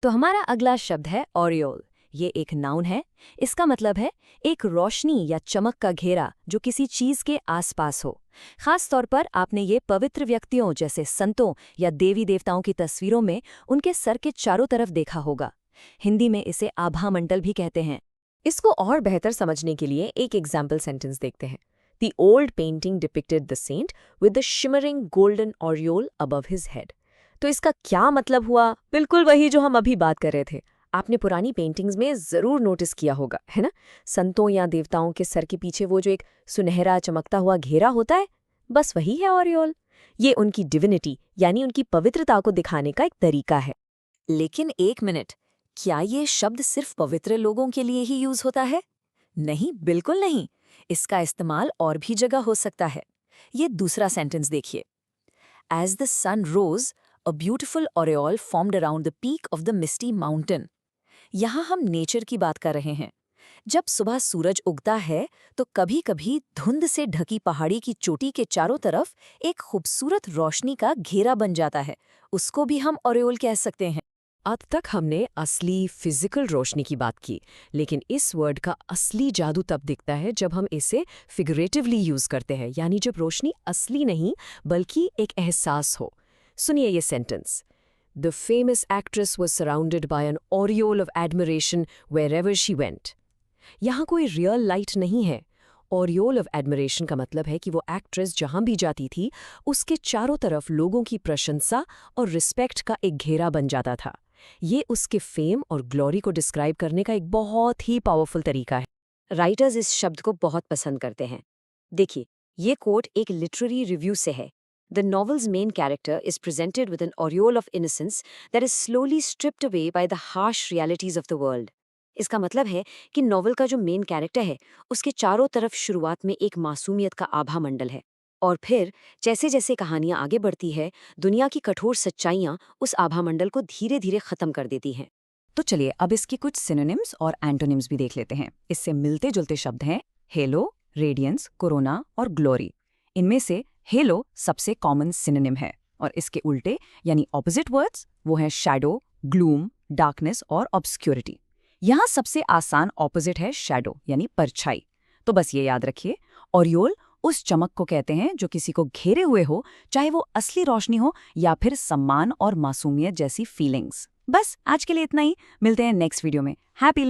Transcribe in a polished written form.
तो हमारा अगला शब्द है ऑरियोल। ये एक नाउन है। इसका मतलब है एक रोशनी या चमक का घेरा जो किसी चीज के आसपास हो। खास तौर पर आपने ये पवित्र व्यक्तियों जैसे संतों या देवी देवताओं की तस्वीरों में उनके सर के चारों तरफ देखा होगा। हिंदी में इसे आभा मंडल भी कहते हैं। इसको और बेहतर समझने के लिए एक एग्जाम्पल सेंटेंस देखते हैं। The old painting depicted the saint with the shimmering golden aureole above his head. तो इसका क्या मतलब हुआ? बिल्कुल वही जो हम अभी बात कर रहे थे। आपने पुरानी पेंटिंग्स में जरूर नोटिस किया होगा, है ना? संतों या देवताओं के सर के पीछे वो जो एक सुनहरा चमकता हुआ घेरा होता है, बस वही है ऑरियोल। ये उनकी डिविनिटी यानी उनकी पवित्रता को दिखाने का एक तरीका है। लेकिन एक मिनट, क्या ये शब्द सिर्फ पवित्र लोगों के लिए ही यूज होता है? नहीं, बिल्कुल नहीं। इसका इस्तेमाल और भी जगह हो सकता है। ये दूसरा सेंटेंस देखिए। As the sun rose, a beautiful aureole formed around the peak of the misty mountain. यहाँ हम नेचर की बात कर रहे हैं। जब सुबह सूरज उगता है तो कभी-कभी धुंध से ढकी पहाड़ी की चोटी के चारों तरफ एक खूबसूरत रोशनी का घेरा बन जाता है। उसको भी हम ऑरियोल कह सकते हैं। अब तक हमने असली फिजिकल रोशनी की बात की, लेकिन इस वर्ड का असली जादू तब दिखता है जब हम इसे फिगरेटिवली यूज करते हैं, यानी जब रोशनी असली नहीं बल्कि एक एहसास हो। सुनिए ये sentence. The famous actress was surrounded by an aureole of admiration wherever she went. यहाँ कोई रियल लाइट नहीं है। ऑरियोल ऑफ एडमिरेशन का मतलब है कि वो एक्ट्रेस जहां भी जाती थी उसके चारों तरफ लोगों की प्रशंसा और रिस्पेक्ट का एक घेरा बन जाता था। ये उसके फेम और ग्लोरी को डिस्क्राइब करने का एक बहुत ही पावरफुल तरीका है। राइटर्स इस शब्द को बहुत पसंद करते हैं। देखिए, ये कोट एक लिटरेरी रिव्यू से है। The novel's main character is presented with an aureole of innocence that is slowly stripped away by the harsh realities of the world. इसका मतलब है कि नॉवल का जो मेन कैरेक्टर है उसके चारों तरफ शुरुआत में एक मासूमियत का आभा मंडल है, और फिर जैसे जैसे कहानियां आगे बढ़ती है दुनिया की कठोर सच्चाइयां उस आभा मंडल को धीरे धीरे खत्म कर देती हैं। तो चलिए अब इसकी कुछ सिनोनिम्स और एंटोनिम्स भी देख लेते हैं। इससे मिलते जुलते शब्द हैं हेलो, रेडियंस, कोरोना और ग्लोरी। इनमें से हेलो सबसे कॉमन सिनोनिम है, और इसके उल्टे यानी ऑपोजिट वर्ड्स वो हैं शैडो, ग्लूम, डार्कनेस और ऑब्स्क्योरिटी। यहाँ सबसे आसान ऑपोजिट है शैडो यानी परछाई। तो बस ये याद रखिए, ऑरियोल उस चमक को कहते हैं जो किसी को घेरे हुए हो, चाहे वो असली रोशनी हो या फिर सम्मान और मासूमियत जैसी फीलिंग्स। बस आज के लिए इतना ही। मिलते हैं नेक्स्ट वीडियो में। हैप्पी